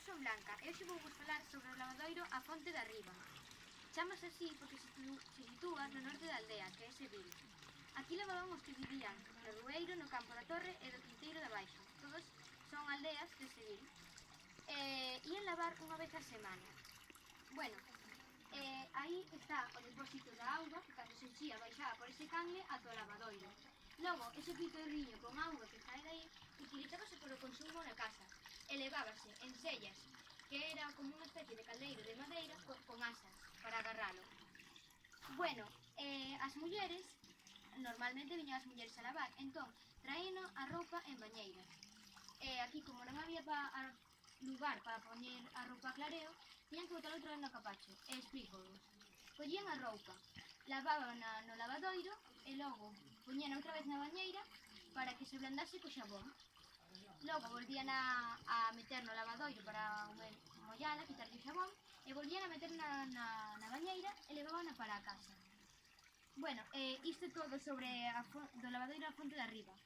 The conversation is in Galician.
eu son Blanca e hoxe vou vos falar sobre o lavadoiro A Fonte de Arriba. Chámase así porque se sitúa no norte da aldea, que é Seville. Aquí lavaban os que vivían no Rueiro, no Campo da Torre e do Quinteiro de Baixo. Todos son aldeas de Seville. Ian lavar unha vez a semana. Bueno, aí está o depósito da auga, que cando se enchía baixaba por ese canle ata o lavadoiro. Logo, ese pitorriño con auga que cae dai utilizábase para o consumo na casa e levábase en sellas, que era como unha especie de caldeiro de madeira con asas para agarralo. Bueno, as mulleres, normalmente viñan as mulleres a lavar, entón traíno a roupa en bañeiras. Aquí, como non había lugar para poñer a roupa a clareo, tiñan que botar outra vez no capacho. E explícovos. Collían a roupa, lavaban no lavadoiro e logo poñían outra vez na bañeira para que se blandase co xabón. Logo volvían a meter no lavadoiro para mollala, quitarlle o xabón e volvían a meter na bañeira e levaban para a casa. Bueno, isto todo sobre do lavadoiro A Fonte de Arriba.